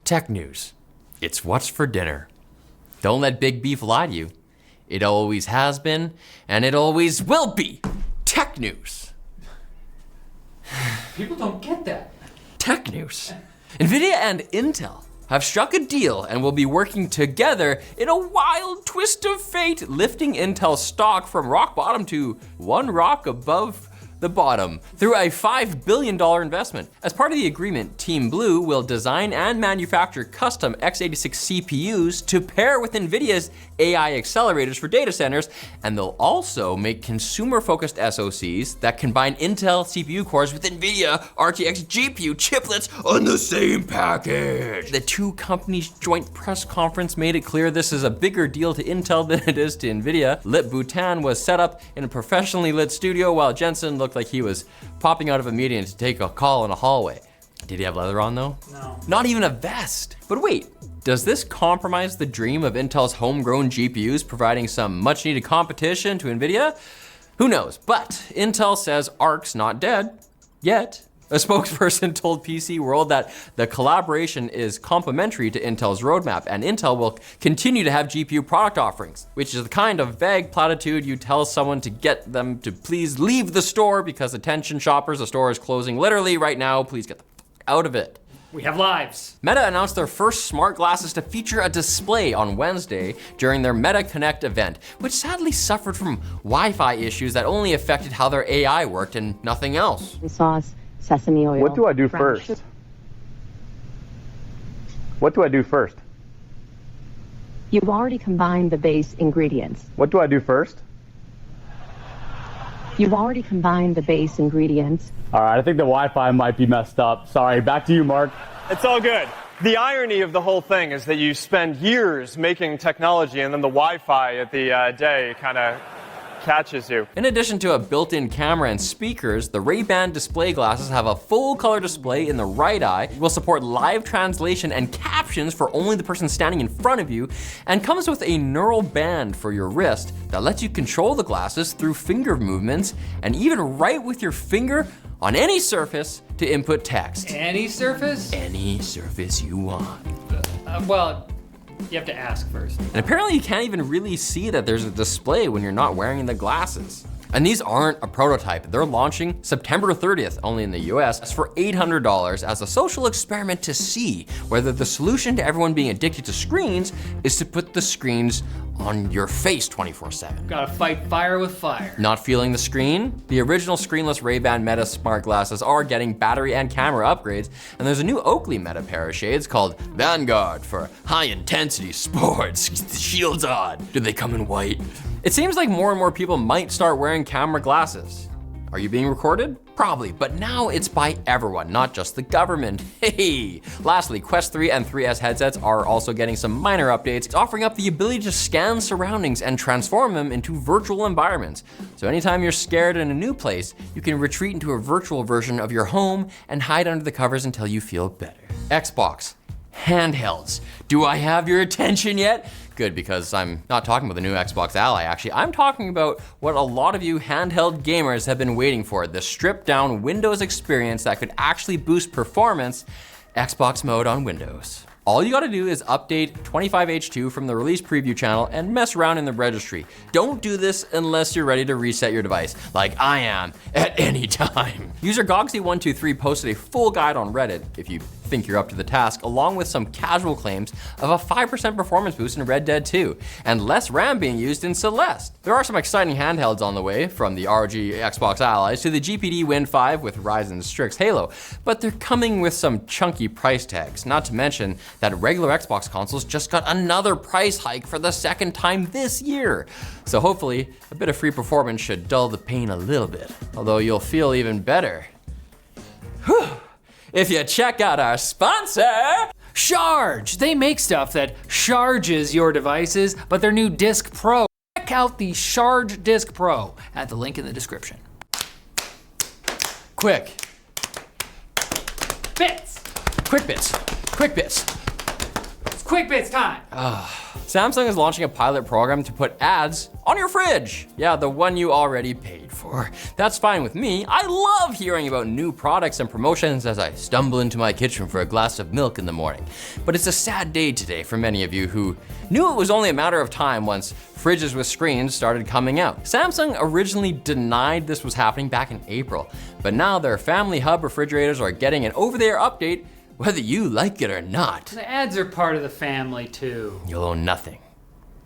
Tech news. It's what's for dinner. Don't let Big Beef lie to you. It always has been, and it always will be. Tech news. People don't get that. Tech news. NVIDIA and Intel have struck a deal and will be working together in a wild twist of fate, lifting Intel's stock from rock bottom to one rock above the bottom through a $5 billion investment. As part of the agreement, Team Blue will design and manufacture custom x86 CPUs to pair with NVIDIA's AI accelerators for data centers, and they'll also make consumer-focused SoCs that combine Intel CPU cores with NVIDIA RTX GPU chiplets on the same package. The two companies' joint press conference made it clear this is a bigger deal to Intel than it is to NVIDIA. Lip Bhutan was set up in a professionally lit studio while Jensen looked like he was popping out of a meeting to take a call in a hallway. Did he have leather on though? No. Not even a vest. But wait, does this compromise the dream of Intel's homegrown GPUs providing some much needed competition to NVIDIA? Who knows, but Intel says Arc's not dead yet. A spokesperson told PC World that the collaboration is complementary to Intel's roadmap, and Intel will continue to have GPU product offerings, which is the kind of vague platitude you tell someone to get them to please leave the store because attention shoppers, the store is closing literally right now, please get the fuck out of it. We have lives. Meta announced their first smart glasses to feature a display on Wednesday during their Meta Connect event, which sadly suffered from Wi-Fi issues that only affected how their AI worked and nothing else. Sauce. Sesame oil. What do I do first? What do I do first? You've already combined the base ingredients. What do I do first? You've already combined the base ingredients. All right, I think the Wi-Fi might be messed up. Sorry, back to you, Mark. It's all good. The irony of the whole thing is that you spend years making technology and then the Wi-Fi at the day kind of catches you. In addition to a built-in camera and speakers, the Ray-Ban display glasses have a full color display in the right eye, will support live translation and captions for only the person standing in front of you, and comes with a neural band for your wrist that lets you control the glasses through finger movements and even write with your finger on any surface to input text. Any surface? Any surface you want. Well, you have to ask first. And apparently you can't even really see that there's a display when you're not wearing the glasses. And these aren't a prototype. They're launching September 30th, only in the US, for $800 as a social experiment to see whether the solution to everyone being addicted to screens is to put the screens on your face 24/7. Gotta fight fire with fire. Not feeling the screen? The original screenless Ray-Ban Meta smart glasses are getting battery and camera upgrades, and there's a new Oakley Meta pair of shades called Vanguard for high intensity sports. Get the shields on. Do they come in white? It seems like more and more people might start wearing camera glasses. Are you being recorded? Probably, but now it's by everyone, not just the government. Hey! Lastly, Quest 3 and 3S headsets are also getting some minor updates, offering up the ability to scan surroundings and transform them into virtual environments. So anytime you're scared in a new place, you can retreat into a virtual version of your home and hide under the covers until you feel better. Xbox. Handhelds. Do I have your attention yet? Good, because I'm not talking about the new Xbox Ally, actually. I'm talking about what a lot of you handheld gamers have been waiting for, the stripped down Windows experience that could actually boost performance, Xbox mode on Windows. All you gotta do is update 25H2 from the release preview channel and mess around in the registry. Don't do this unless you're ready to reset your device, like I am at any time. User Gogsy123 posted a full guide on Reddit, if you think you're up to the task, along with some casual claims of a 5% performance boost in Red Dead 2, and less RAM being used in Celeste. There are some exciting handhelds on the way, from the ROG Xbox Allies to the GPD Win 5 with Ryzen Strix Halo, but they're coming with some chunky price tags, not to mention that regular Xbox consoles just got another price hike for the second time this year. So hopefully, a bit of free performance should dull the pain a little bit, although you'll feel even better. Whew. If you check out our sponsor, Charge! They make stuff that charges your devices, but their new Disc Pro. Check out the Charge Disc Pro at the link in the description. quick Bits! bits, quick bits. Quick bits time. Samsung is launching a pilot program to put ads on your fridge. Yeah, the one you already paid for. That's fine with me. I love hearing about new products and promotions as I stumble into my kitchen for a glass of milk in the morning. But it's a sad day today for many of you who knew it was only a matter of time once fridges with screens started coming out. Samsung originally denied this was happening back in April, but now their Family Hub refrigerators are getting an over-the-air update whether you like it or not. The ads are part of the family too. You'll own nothing.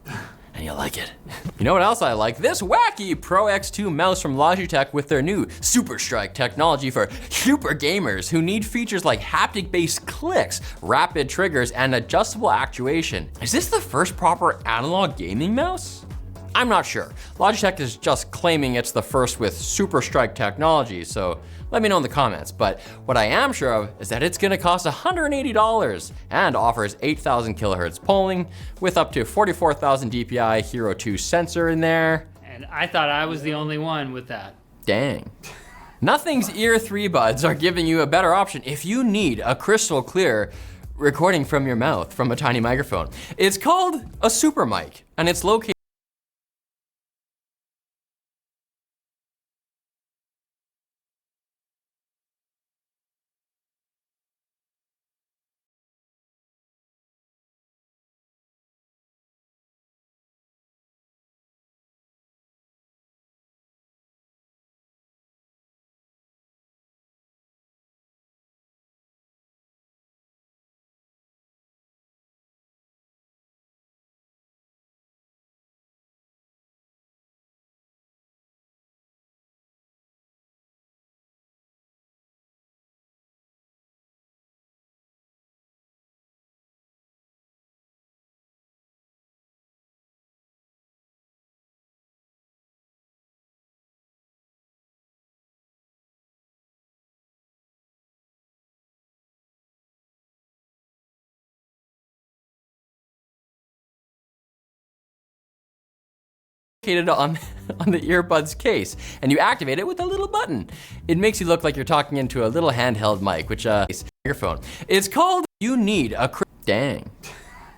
And you'll like it. You know what else I like? This wacky Pro X2 mouse from Logitech with their new Super Strike technology for super gamers who need features like haptic-based clicks, rapid triggers, and adjustable actuation. Is this the first proper analog gaming mouse? I'm not sure. Logitech is just claiming it's the first with Super Strike technology, so let me know in the comments. But what I am sure of is that it's gonna cost $180 and offers 8,000 kilohertz polling with up to 44,000 DPI Hero 2 sensor in there. And I thought I was the only one with that. Dang. Nothing's Ear 3 buds are giving you a better option if you need a crystal clear recording from your mouth from a tiny microphone. It's called a super mic, and it's located on the earbuds case, and you activate it with a little button. It makes you look like you're talking into a little handheld mic, which microphone. It's called You Need a Dang.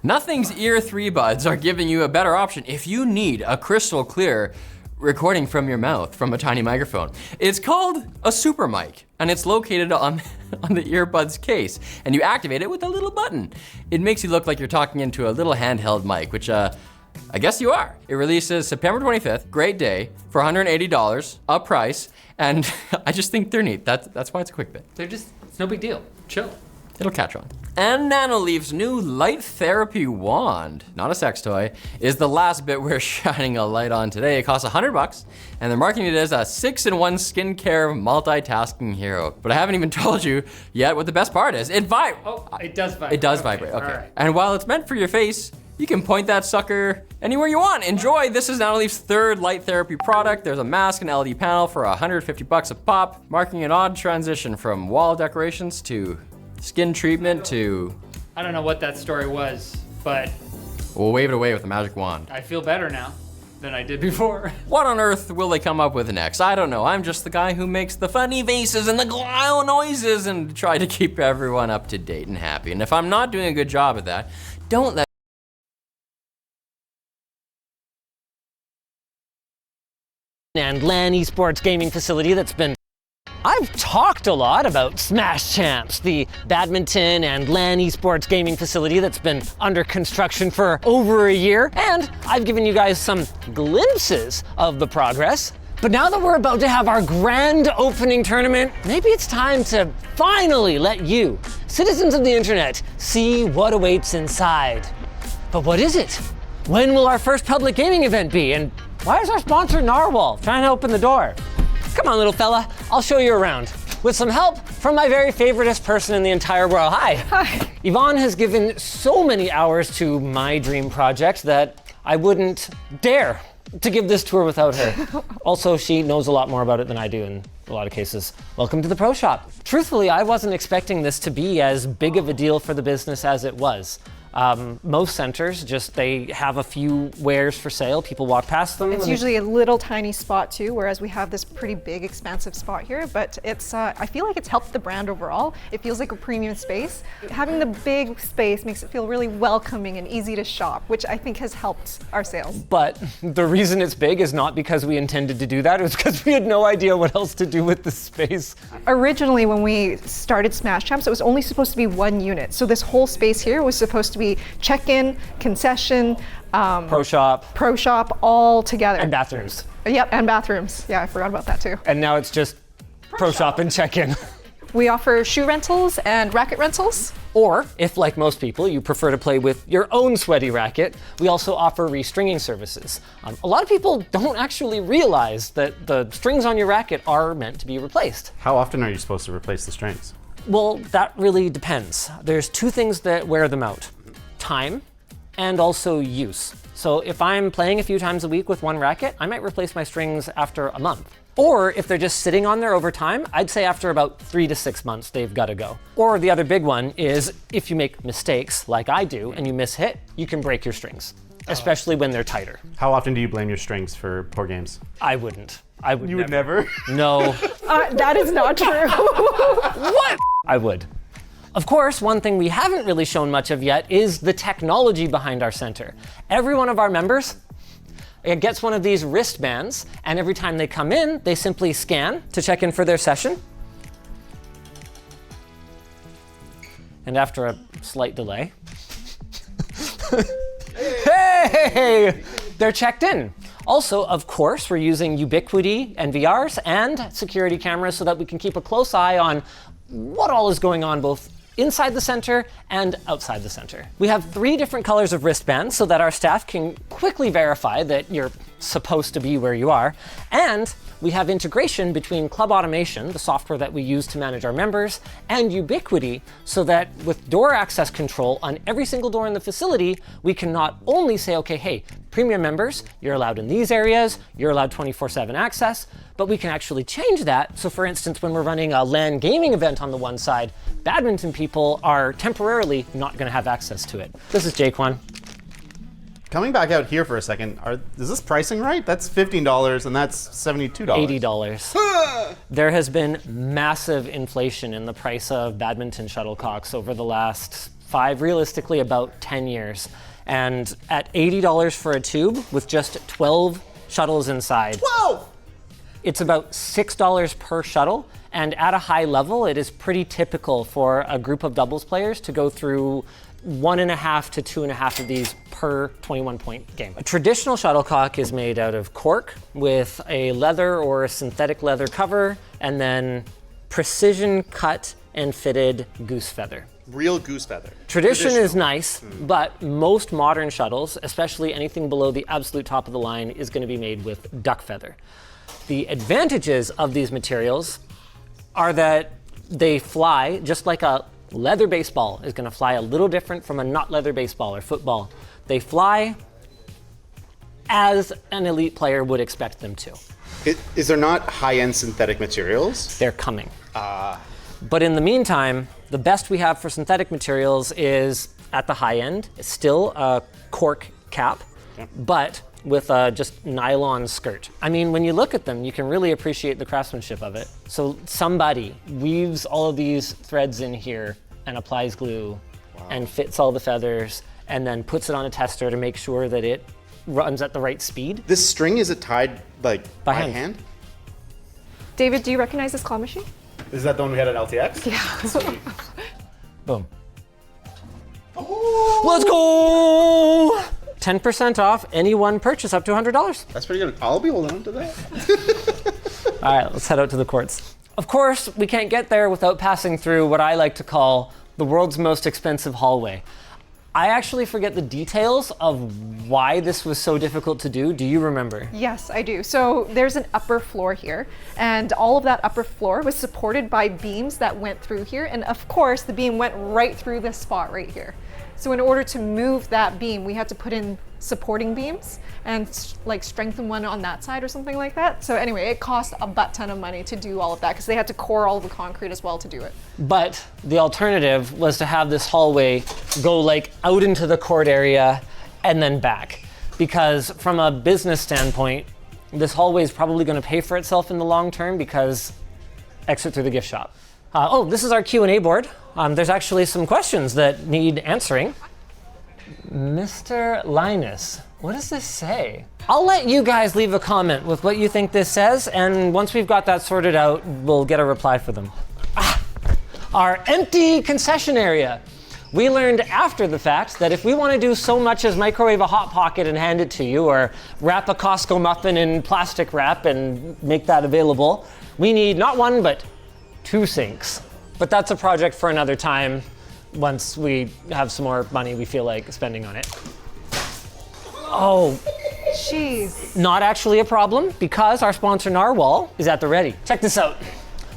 Nothing's Ear 3 buds are giving you a better option if you need a crystal clear recording from your mouth from a tiny microphone. It's called a super mic, and it's located on the earbuds case, and you activate it with a little button. It makes you look like you're talking into a little handheld mic, which I guess you are. It releases September 25th, great day, for $180, up price, and I just think they're neat. That's why it's a quick bit. It's no big deal. Chill. It'll catch on. And Nanoleaf's new light therapy wand, not a sex toy, is the last bit we're shining a light on today. It costs $100, and they're marketing it as a 6-in-1 skincare multitasking hero. But I haven't even told you yet what the best part is. It vibrates. Oh, it does vibrate. It does vibrate, okay. All right. And while it's meant for your face, you can point that sucker anywhere you want. Enjoy. This is Nanoleaf's third light therapy product. There's a mask and LED panel for $150 a pop, marking an odd transition from wall decorations to skin treatment to... I don't know what that story was, but... We'll wave it away with a magic wand. I feel better now than I did before. What on earth will they come up with next? I don't know. I'm just the guy who makes the funny faces and the glow noises and try to keep everyone up to date and happy. And if I'm not doing a good job at that, don't let and LAN esports gaming facility that's been... I've talked a lot about Smash Champs, the badminton and LAN esports gaming facility that's been under construction for over a year, and I've given you guys some glimpses of the progress. But now that we're about to have our grand opening tournament, maybe it's time to finally let you, citizens of the internet, see what awaits inside. But what is it? When will our first public gaming event be? And why is our sponsor Narwhal trying to open the door? Come on, little fella, I'll show you around. With some help from my very favoriteest person in the entire world. Hi. Hi. Yvonne has given so many hours to my dream project that I wouldn't dare to give this tour without her. Also, she knows a lot more about it than I do in a lot of cases. Welcome to the Pro Shop. Truthfully, I wasn't expecting this to be as big of a deal for the business as it was. Most centers they have a few wares for sale. People walk past them. It's usually a little tiny spot too, whereas we have this pretty big, expansive spot here. But it's, I feel like it's helped the brand overall. It feels like a premium space. Having the big space makes it feel really welcoming and easy to shop, which I think has helped our sales. But the reason it's big is not because we intended to do that. It was because we had no idea what else to do with this space. Originally, when we started Smash Champs, it was only supposed to be one unit. So this whole space here was supposed to be check-in, concession, Pro shop, all together. and bathrooms. Yep, and bathrooms. Yeah, I forgot about that too. And now it's just pro shop and check-in. We offer shoe rentals and racket rentals. Or, if like most people, you prefer to play with your own sweaty racket, we also offer restringing services. A lot of people don't actually realize that the strings on your racket are meant to be replaced. How often are you supposed to replace the strings? Well, that really depends. There's two things that wear them out: time and also use. So if I'm playing a few times a week with one racket, I might replace my strings after a month. Or if they're just sitting on there over time, I'd say after about 3 to 6 months, they've got to go. Or the other big one is if you make mistakes like I do and you miss hit, you can break your strings, especially when they're tighter. How often do you blame your strings for poor games? I wouldn't. You would never? No. That is not true. What? I would. Of course, one thing we haven't really shown much of yet is the technology behind our center. Every one of our members gets one of these wristbands, and every time they come in, they simply scan to check in for their session. And after a slight delay, hey, they're checked in. Also, of course, we're using Ubiquity and VRs and security cameras so that we can keep a close eye on what all is going on both inside the center and outside the center. We have 3 different colors of wristbands so that our staff can quickly verify that you're supposed to be where you are. And we have integration between Club Automation, the software that we use to manage our members, and Ubiquity, so that with door access control on every single door in the facility, we can not only say, okay, hey, premium members, you're allowed in these areas, you're allowed 24/7 access, but we can actually change that. So for instance, when we're running a LAN gaming event on the one side, badminton people are temporarily not gonna have access to it. This is Jaquan. Coming back out here for a second, is this pricing right? That's $15 and that's $72. $80. There has been massive inflation in the price of badminton shuttlecocks over the last realistically about 10 years. And at $80 for a tube with just 12 shuttles inside. 12! It's about $6 per shuttle, and at a high level, it is pretty typical for a group of doubles players to go through 1.5 to 2.5 of these per 21-point game. A traditional shuttlecock is made out of cork with a leather or a synthetic leather cover, and then precision cut and fitted goose feather. Real goose feather. Tradition is nice, but most modern shuttles, especially anything below the absolute top of the line, is going to be made with duck feather. The advantages of these materials are that they fly just like a leather baseball is going to fly a little different from a not leather baseball or football. They fly as an elite player would expect them to. Is there not high-end synthetic materials? They're coming. But in the meantime, the best we have for synthetic materials is at the high end. It's still a cork cap, but with a just nylon skirt. I mean, when you look at them, you can really appreciate the craftsmanship of it. So somebody weaves all of these threads in here and applies glue and fits all the feathers and then puts it on a tester to make sure that it runs at the right speed. This string, is it tied like by hand? David, do you recognize this claw machine? Is that the one we had at LTX? Yeah. Boom. Let's go! 10% off any one purchase up to $100. That's pretty good. I'll be holding on to that. All right, let's head out to the courts. Of course, we can't get there without passing through what I like to call the world's most expensive hallway. I actually forget the details of why this was so difficult to do. Do you remember? Yes, I do. So there's an upper floor here, and all of that upper floor was supported by beams that went through here. And of course, the beam went right through this spot right here. So in order to move that beam, we had to put in supporting beams and like strengthen one on that side or something like that. So anyway, it cost a butt ton of money to do all of that because they had to core all the concrete as well to do it. But the alternative was to have this hallway go like out into the court area and then back. Because from a business standpoint, this hallway is probably going to pay for itself in the long term because exit through the gift shop. Oh, this is our Q&A board. There's actually some questions that need answering. Mr. Linus, what does this say? I'll let you guys leave a comment with what you think this says, and once we've got that sorted out, we'll get a reply for them. Our empty concession area. We learned after the fact that if we want to do so much as microwave a Hot Pocket and hand it to you, or wrap a Costco muffin in plastic wrap and make that available, we need not one, but 2 sinks. But that's a project for another time once we have some more money we feel like spending on it. Oh, jeez. Not actually a problem because our sponsor Narwhal is at the ready. Check this out.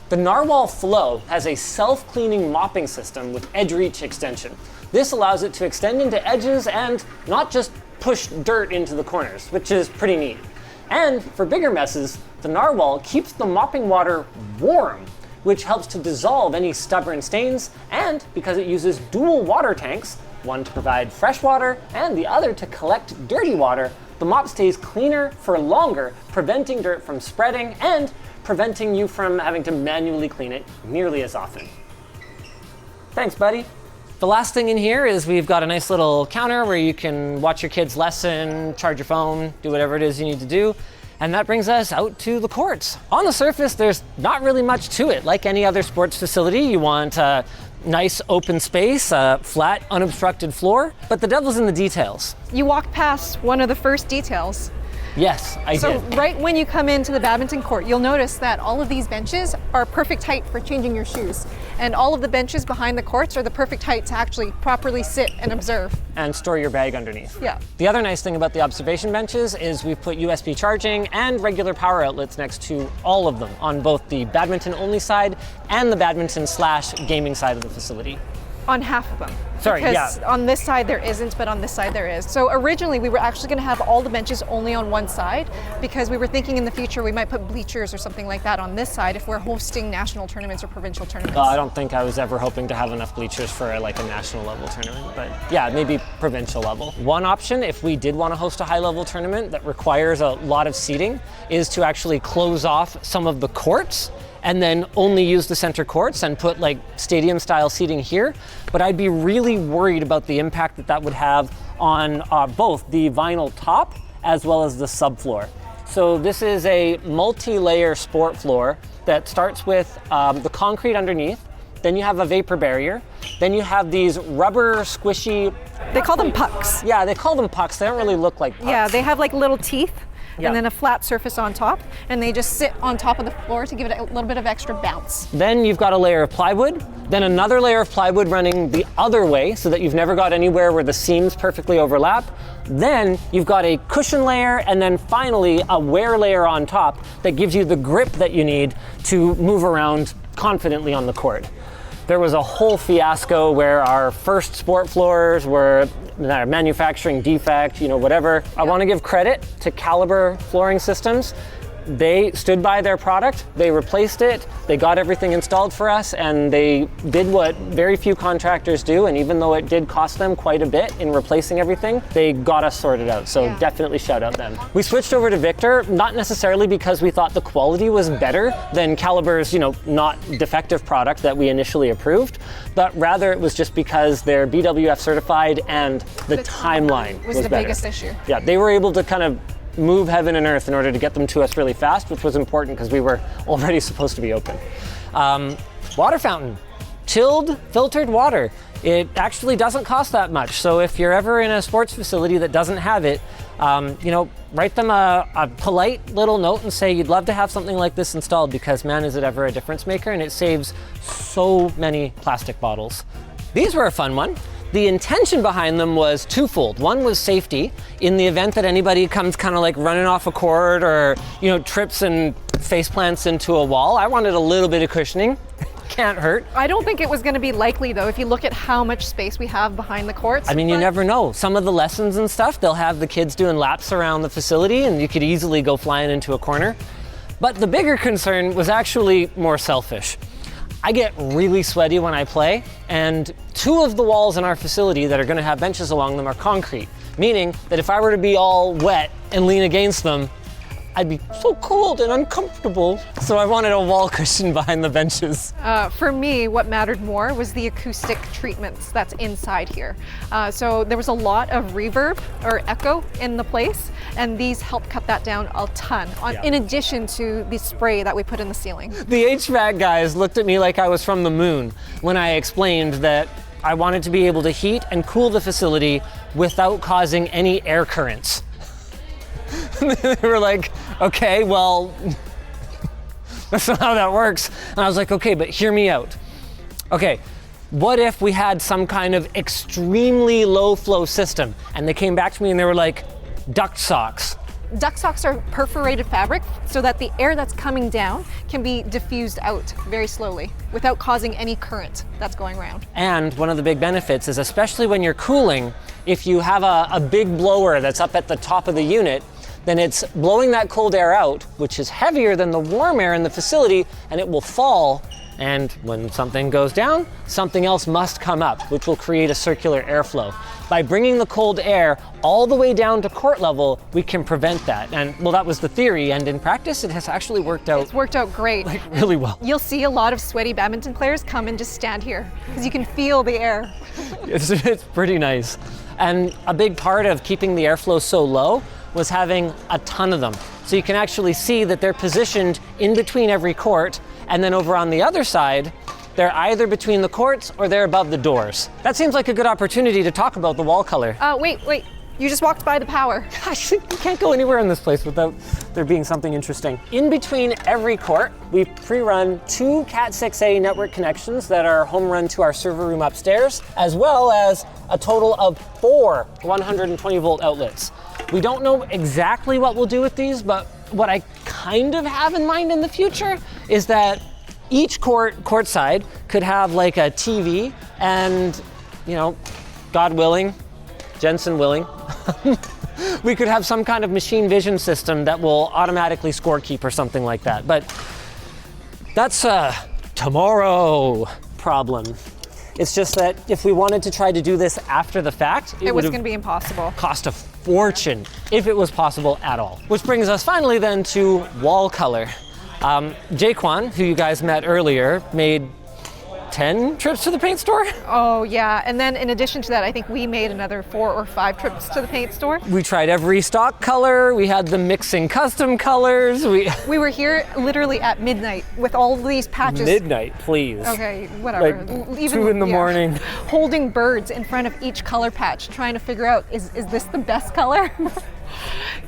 The Narwhal Flow has a self-cleaning mopping system with edge reach extension. This allows it to extend into edges and not just push dirt into the corners, which is pretty neat. And for bigger messes, the Narwhal keeps the mopping water warm, which helps to dissolve any stubborn stains, and because it uses dual water tanks, one to provide fresh water and the other to collect dirty water, the mop stays cleaner for longer, preventing dirt from spreading and preventing you from having to manually clean it nearly as often. Thanks, buddy. The last thing in here is we've got a nice little counter where you can watch your kid's lesson, charge your phone, do whatever it is you need to do. And that brings us out to the courts. On the surface, there's not really much to it. Like any other sports facility, you want a nice open space, a flat, unobstructed floor, but the devil's in the details. You walk past one of the first details. Yes, I did. So right when you come into the badminton court, you'll notice that all of these benches are perfect height for changing your shoes. And all of the benches behind the courts are the perfect height to actually properly sit and observe. And store your bag underneath. Yeah. The other nice thing about the observation benches is we've put USB charging and regular power outlets next to all of them on both the badminton only side and the badminton / gaming side of the facility. On half of them. Sorry, because yeah. on this side there isn't, but on this side there is. So originally we were actually going to have all the benches only on one side because we were thinking in the future we might put bleachers or something like that on this side if we're hosting national tournaments or provincial tournaments. I don't think I was ever hoping to have enough bleachers for like a national level tournament, but yeah, maybe provincial level. One option, if we did want to host a high level tournament that requires a lot of seating, is to actually close off some of the courts and then only use the center courts and put like stadium style seating here. But I'd be really worried about the impact that that would have on both the vinyl top as well as the subfloor. So this is a multi-layer sport floor that starts with the concrete underneath, then you have a vapor barrier, then you have these rubber squishy... They call them pucks. Yeah, they call them pucks. They don't really look like pucks. Yeah, they have like little teeth. Yeah. And then a flat surface on top, and they just sit on top of the floor to give it a little bit of extra bounce. Then you've got a layer of plywood, then another layer of plywood running the other way so that you've never got anywhere where the seams perfectly overlap. Then you've got a cushion layer, and then finally a wear layer on top that gives you the grip that you need to move around confidently on the court. There was a whole fiasco where our first sport floors were a manufacturing defect, whatever. I want to give credit to Caliber Flooring Systems. They stood by their product, they replaced it, they got everything installed for us, and they did what very few contractors do, and even though it did cost them quite a bit in replacing everything, they got us sorted out, so definitely shout out them. We switched over to Victor, not necessarily because we thought the quality was better than Caliber's, not defective product that we initially approved, but rather it was just because they're BWF certified and the timeline was the better. biggest issue. Yeah, they were able to kind of move heaven and earth in order to get them to us really fast, which was important because we were already supposed to be open. Water fountain, chilled, filtered water. It actually doesn't cost that much. So if you're ever in a sports facility that doesn't have it, write them a polite little note and say you'd love to have something like this installed because man, is it ever a difference maker, and it saves so many plastic bottles. These were a fun one. The intention behind them was twofold. One was safety. In the event that anybody comes kind of like running off a court or, trips and face plants into a wall, I wanted a little bit of cushioning in can't hurt. I don't think it was going to be likely, though, if you look at how much space we have behind the courts. I mean, you never know. Some of the lessons and stuff, they'll have the kids doing laps around the facility and you could easily go flying into a corner. But the bigger concern was actually more selfish. I get really sweaty when I play, and 2 of the walls in our facility that are going to have benches along them are concrete, meaning that if I were to be all wet and lean against them, I'd be so cold and uncomfortable. So I wanted a wall cushion behind the benches. For me, what mattered more was the acoustic treatments that's inside here. So there was a lot of reverb or echo in the place, and these help cut that down a ton, in addition to the spray that we put in the ceiling. The HVAC guys looked at me like I was from the moon when I explained that I wanted to be able to heat and cool the facility without causing any air currents. They were like, okay, well, that's not how that works. And I was like, okay, but hear me out. Okay, what if we had some kind of extremely low flow system? And they came back to me and they were like, duct socks. Duct socks are perforated fabric so that the air that's coming down can be diffused out very slowly without causing any current that's going around. And one of the big benefits is, especially when you're cooling, if you have a big blower that's up at the top of the unit, then it's blowing that cold air out, which is heavier than the warm air in the facility, and it will fall. And when something goes down, something else must come up, which will create a circular airflow. By bringing the cold air all the way down to court level, we can prevent that. And well, that was the theory, and in practice, it has actually worked out. It's worked out great. Like really well. You'll see a lot of sweaty badminton players come and just stand here, because you can feel the air. It's pretty nice. And a big part of keeping the airflow so low was having a ton of them. So you can actually see that they're positioned in between every court, and then over on the other side, they're either between the courts or they're above the doors. That seems like a good opportunity to talk about the wall color. Wait, you just walked by the power. Gosh, you can't go anywhere in this place without there being something interesting. In between every court, we've pre-run 2 Cat6a network connections that are home run to our server room upstairs, as well as a total of 4 120 volt outlets. We don't know exactly what we'll do with these, but what I kind of have in mind in the future is that each courtside could have like a TV and, you know, God willing, Jensen willing, we could have some kind of machine vision system that will automatically scorekeep or something like that. But that's a tomorrow problem. It's just that if we wanted to try to do this after the fact, it was going to be impossible. Cost a fortune if it was possible at all. Which brings us finally then to wall color. Jaquan, who you guys met earlier, made 10 trips to the paint store? Oh yeah, and then in addition to that, I think we made another 4 or 5 trips to the paint store. We tried every stock color, we had them mixing custom colors. We were here literally at midnight with all these patches. Midnight, please. Okay, whatever. Like Even 2 in the morning. Holding birds in front of each color patch, trying to figure out, is this the best color?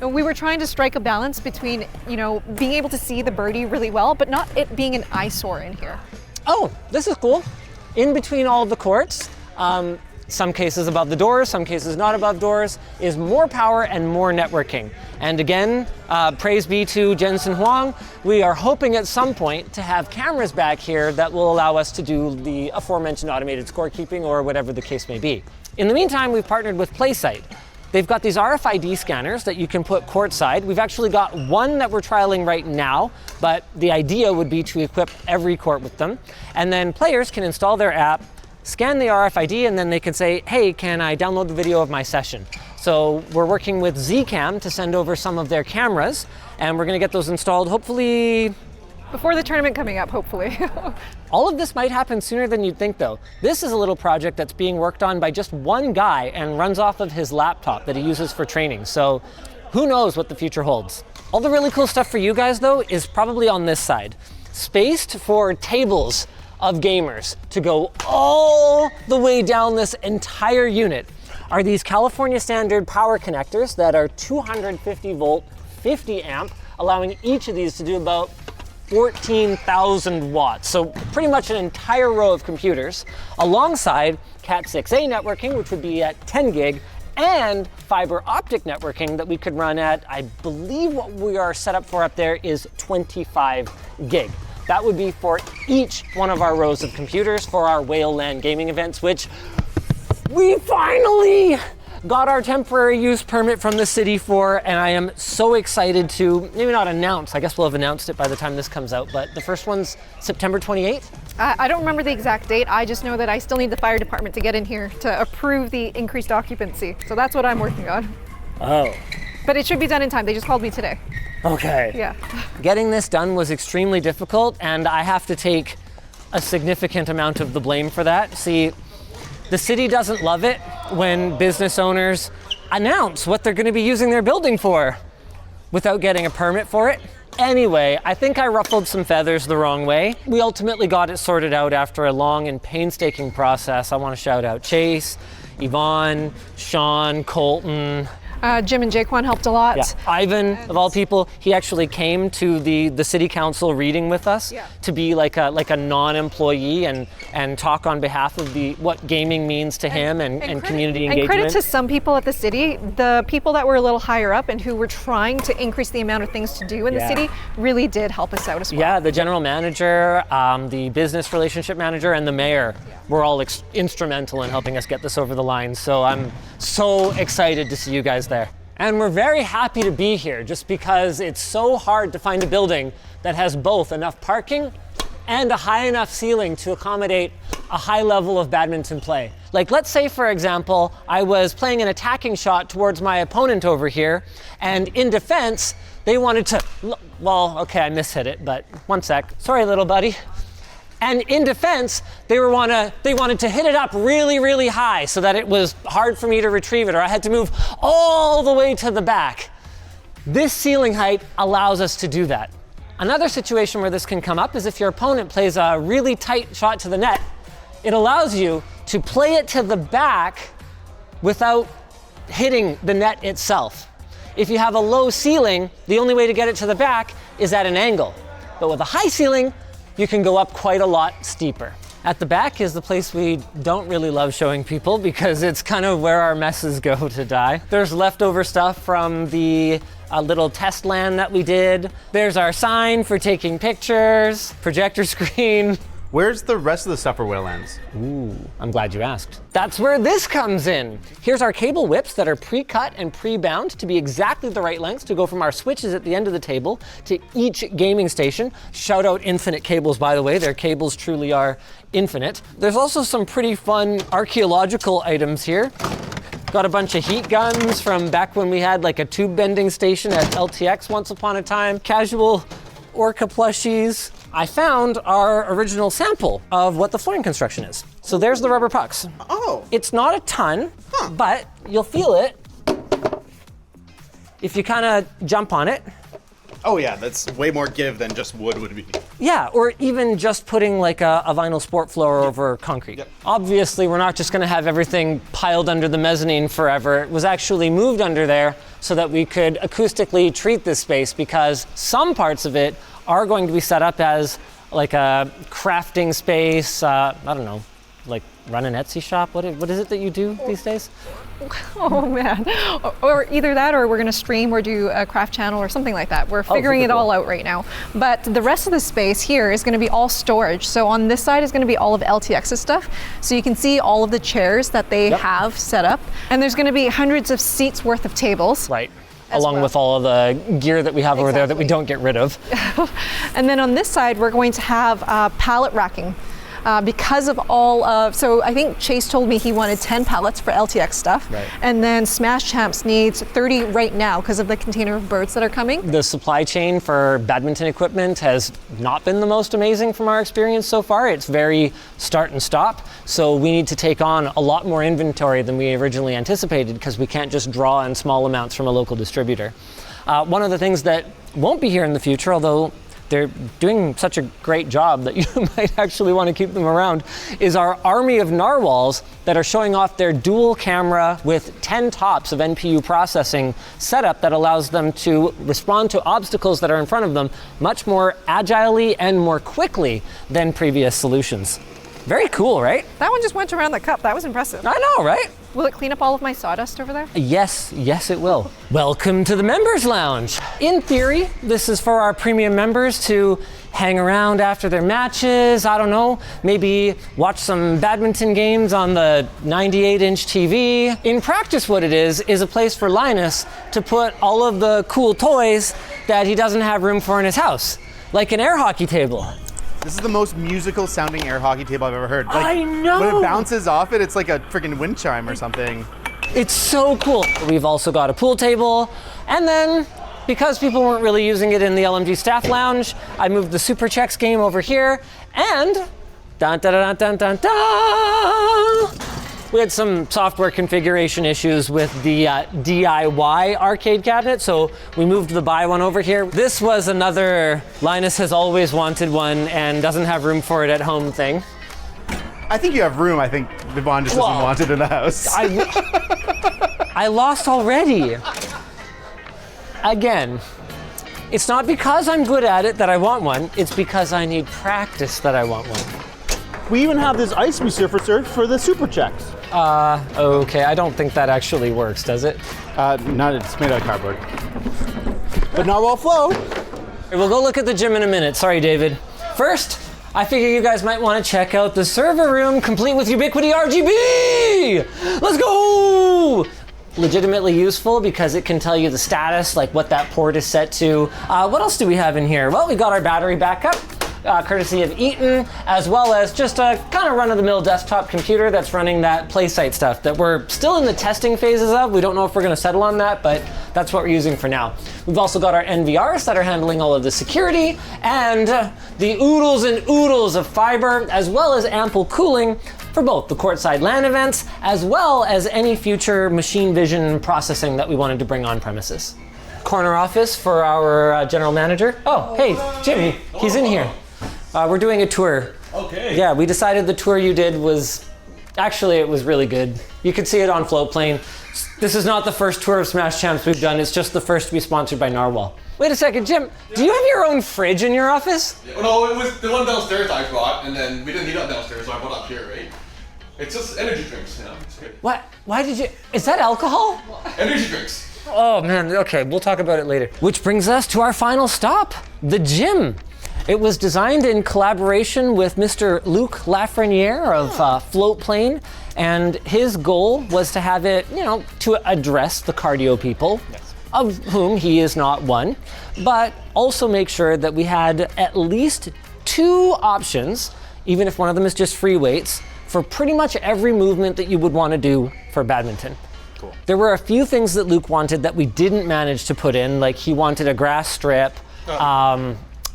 And we were trying to strike a balance between, you know, being able to see the birdie really well, but not it being an eyesore in here. Oh, this is cool. In between all of the courts, some cases above the doors, some cases not above doors, is more power and more networking. And again, praise be to Jensen Huang, we are hoping at some point to have cameras back here that will allow us to do the aforementioned automated scorekeeping or whatever the case may be. In the meantime, we've partnered with PlaySight. They've got these RFID scanners that you can put courtside. We've actually got one that we're trialing right now, but the idea would be to equip every court with them. And then players can install their app, scan the RFID, and then they can say, hey, can I download the video of my session? So we're working with Zcam to send over some of their cameras, and we're gonna get those installed hopefully before the tournament coming up, hopefully. All of this might happen sooner than you'd think, though. This is a little project that's being worked on by just one guy and runs off of his laptop that he uses for training. So who knows what the future holds. All the really cool stuff for you guys, though, is probably on this side. Spaced for tables of gamers to go all the way down this entire unit are these California standard power connectors that are 250 volt, 50 amp, allowing each of these to do about 14,000 watts, so pretty much an entire row of computers, alongside Cat6a networking, which would be at 10 gig, and fiber optic networking that we could run at, I believe what we are set up for up there is 25 gig. That would be for each one of our rows of computers for our Whale Land gaming events, which we finally got our temporary use permit from the city for, and I am so excited to, maybe not announce, I guess we'll have announced it by the time this comes out, but the first one's September 28th. I don't remember the exact date. I just know that I still need the fire department to get in here to approve the increased occupancy. So that's what I'm working on. Oh. But it should be done in time. They just called me today. Okay. Yeah. Getting this done was extremely difficult, and I have to take a significant amount of the blame for that. See, the city doesn't love it when business owners announce what they're going to be using their building for without getting a permit for it. Anyway, I think I ruffled some feathers the wrong way. We ultimately got it sorted out after a long and painstaking process. I want to shout out Chase, Yvonne, Sean, Colton. Jim and Jaquan helped a lot. Yeah. Ivan, of all people, he actually came to the city council reading with us to be like a non-employee and talk on behalf of what gaming means to him and community engagement. And credit to some people at the city, the people that were a little higher up and who were trying to increase the amount of things to do in the city really did help us out as well. Yeah, the general manager, the business relationship manager, and the mayor were all instrumental in helping us get this over the line. So I'm so excited to see you guys there. And we're very happy to be here just because it's so hard to find a building that has both enough parking and a high enough ceiling to accommodate a high level of badminton play. Like, let's say, for example, I was playing an attacking shot towards my opponent over here, and in defense, they wanted to, well, okay, I mishit it, but one sec. Sorry, little buddy. And in defense, they wanted to hit it up really, really high so that it was hard for me to retrieve it, or I had to move all the way to the back. This ceiling height allows us to do that. Another situation where this can come up is if your opponent plays a really tight shot to the net, it allows you to play it to the back without hitting the net itself. If you have a low ceiling, the only way to get it to the back is at an angle. But with a high ceiling, you can go up quite a lot steeper. At the back is the place we don't really love showing people because it's kind of where our messes go to die. There's leftover stuff from the little test land that we did. There's our sign for taking pictures, projector screen. Where's the rest of the stuff for Waylands? Ooh, I'm glad you asked. That's where this comes in. Here's our cable whips that are pre-cut and pre-bound to be exactly the right lengths to go from our switches at the end of the table to each gaming station. Shout out Infinite Cables, by the way. Their cables truly are infinite. There's also some pretty fun archaeological items here. Got a bunch of heat guns from back when we had like a tube bending station at LTX once upon a time. Casual orca plushies. I found our original sample of what the flooring construction is. So there's the rubber pucks. Oh. It's not a ton, but you'll feel it if you kind of jump on it. Oh yeah, that's way more give than just wood would be. Yeah, or even just putting like a vinyl sport floor over concrete. Yep. Obviously, we're not just gonna have everything piled under the mezzanine forever. It was actually moved under there so that we could acoustically treat this space because some parts of it are going to be set up as like a crafting space, I don't know, like run an Etsy shop? What is it that you do these days? Oh man, or either that or we're gonna stream or do a craft channel or something like that. We're figuring it all out right now. But the rest of the space here is gonna be all storage. So on this side is gonna be all of LTX's stuff. So you can see all of the chairs that they have set up. And there's gonna be hundreds of seats worth of tables. Right. Along with all of the gear that we have over there that we don't get rid of. And then on this side, we're going to have pallet racking. Because of all of, so I think Chase told me he wanted 10 pallets for LTX stuff. Right. And then Smash Champs needs 30 right now because of the container of birds that are coming. The supply chain for badminton equipment has not been the most amazing from our experience so far. It's very start and stop. So we need to take on a lot more inventory than we originally anticipated because we can't just draw in small amounts from a local distributor. One of the things that won't be here in the future, although they're doing such a great job that you might actually want to keep them around, is our army of narwhals that are showing off their dual camera with 10 tops of NPU processing setup that allows them to respond to obstacles that are in front of them much more agilely and more quickly than previous solutions. Very cool, right? That one just went around the cup. That was impressive. I know, right? Will it clean up all of my sawdust over there? Yes, it will. Welcome to the Members Lounge. In theory, this is for our premium members to hang around after their matches, I don't know, maybe watch some badminton games on the 98-inch TV. In practice, what it is a place for Linus to put all of the cool toys that he doesn't have room for in his house, like an air hockey table. This is the most musical sounding air hockey table I've ever heard. Like, I know! When it bounces off it, it's like a freaking wind chime or something. It's so cool. We've also got a pool table, and then because people weren't really using it in the LMG staff lounge, I moved the Super Checks game over here, and dun, dun, dun, dun, dun, dun, we had some software configuration issues with the DIY arcade cabinet, so we moved the buy one over here. This was another Linus has always wanted one and doesn't have room for it at home thing. I think you have room. I think Devon just doesn't want it in the house. I lost already. Again, it's not because I'm good at it that I want one, it's because I need practice that I want one. We even have this ice resurfacer for the Super Checks. Okay, I don't think that actually works, does it? Not, it's made out of cardboard. But Narwhal Flow. We'll go look at the gym in a minute. Sorry, David. First, I figure you guys might want to check out the server room complete with Ubiquity RGB! Let's go! Legitimately useful because it can tell you the status, like what that port is set to. What else do we have in here? Well, we got our battery backup, courtesy of Eaton, as well as just a kind of run-of-the-mill desktop computer that's running that PlaySite stuff that we're still in the testing phases of. We don't know if we're going to settle on that, but that's what we're using for now. We've also got our NVRs that are handling all of the security, and the oodles and oodles of fiber, as well as ample cooling for both the courtside LAN events, as well as any future machine vision processing that we wanted to bring on premises. Corner office for our general manager. Oh, hey, Jimmy, he's in here. We're doing a tour. Okay. Yeah, we decided the tour you did was, actually it was really good. You could see it on Floatplane. This is not the first tour of Smash Champs we've done, it's just the first to be sponsored by Narwhal. Wait a second, Jim, do you have your own fridge in your office? Yeah, no, it was the one downstairs I brought, and then we didn't need that downstairs, so I brought it up here, right? It's just energy drinks, you know, it's good. What? Why did you, is that alcohol? Energy drinks. Oh man, okay, we'll talk about it later. Which brings us to our final stop, the gym. It was designed in collaboration with Mr. Luc Lafreniere of Floatplane, and his goal was to have it, you know, to address the cardio people, of whom he is not one, but also make sure that we had at least 2 options, even if one of them is just free weights, for pretty much every movement that you would want to do for badminton. Cool. There were a few things that Luke wanted that we didn't manage to put in, like he wanted a grass strip,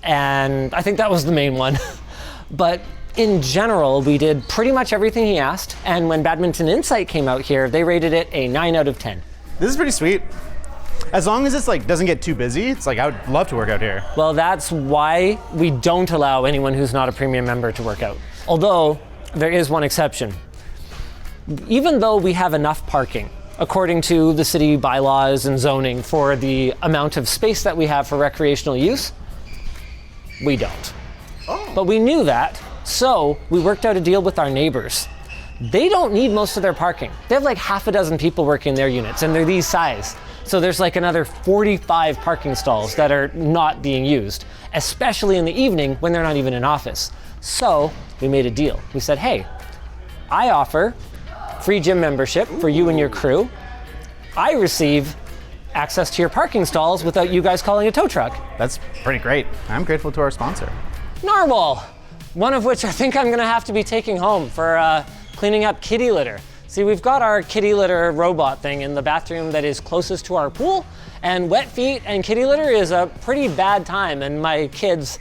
and I think that was the main one. But in general, we did pretty much everything he asked, and when Badminton Insight came out here, they rated it a 9 out of 10. This is pretty sweet. As long as it's like doesn't get too busy, it's like I would love to work out here. Well, that's why we don't allow anyone who's not a premium member to work out. Although, there is one exception. Even though we have enough parking, according to the city bylaws and zoning for the amount of space that we have for recreational use, we don't. Oh. But we knew that, so we worked out a deal with our neighbors. They don't need most of their parking. They have like half a dozen people working in their units, and they're these size. So there's like another 45 parking stalls that are not being used, especially in the evening when they're not even in office. So we made a deal. We said, hey, I offer free gym membership for you and your crew. I receive access to your parking stalls without you guys calling a tow truck. That's pretty great. I'm grateful to our sponsor. Narwhal, one of which I think I'm gonna have to be taking home for cleaning up kitty litter. See, we've got our kitty litter robot thing in the bathroom that is closest to our pool, and wet feet and kitty litter is a pretty bad time, and my kids,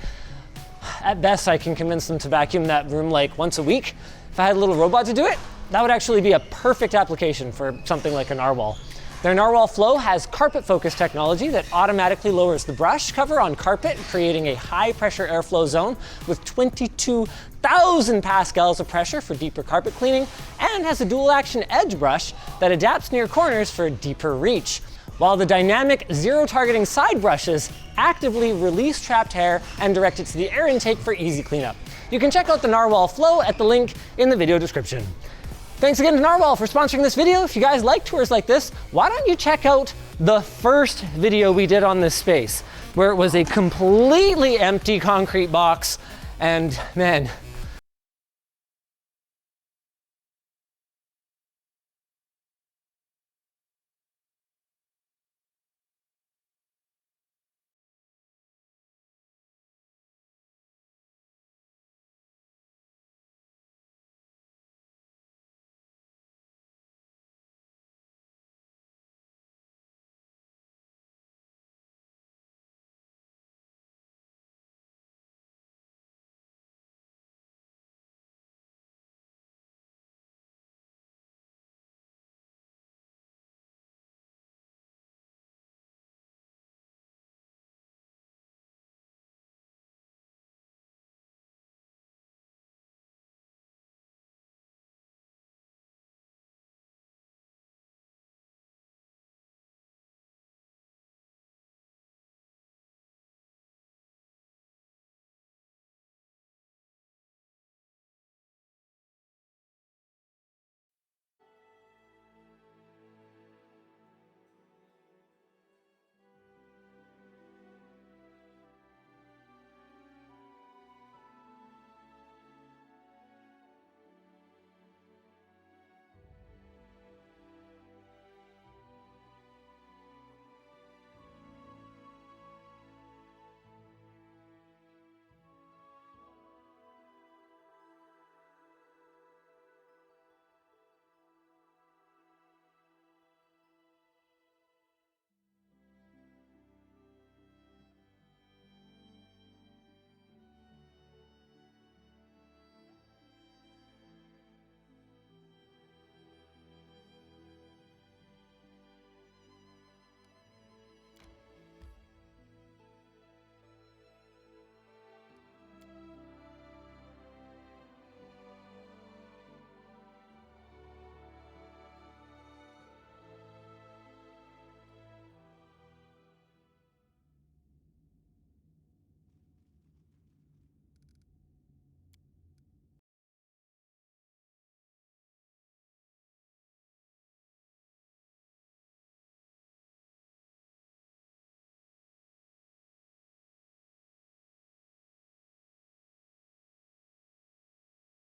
at best I can convince them to vacuum that room like once a week. If I had a little robot to do it, that would actually be a perfect application for something like a Narwhal. Their Narwhal Flow has carpet-focused technology that automatically lowers the brush cover on carpet, creating a high-pressure airflow zone with 22,000 pascals of pressure for deeper carpet cleaning, and has a dual-action edge brush that adapts near corners for deeper reach. While the dynamic zero-targeting side brushes actively release trapped hair and direct it to the air intake for easy cleanup. You can check out the Narwhal Flow at the link in the video description. Thanks again to Narwhal for sponsoring this video. If you guys like tours like this, why don't you check out the first video we did on this space? where it was a completely empty concrete box. And man,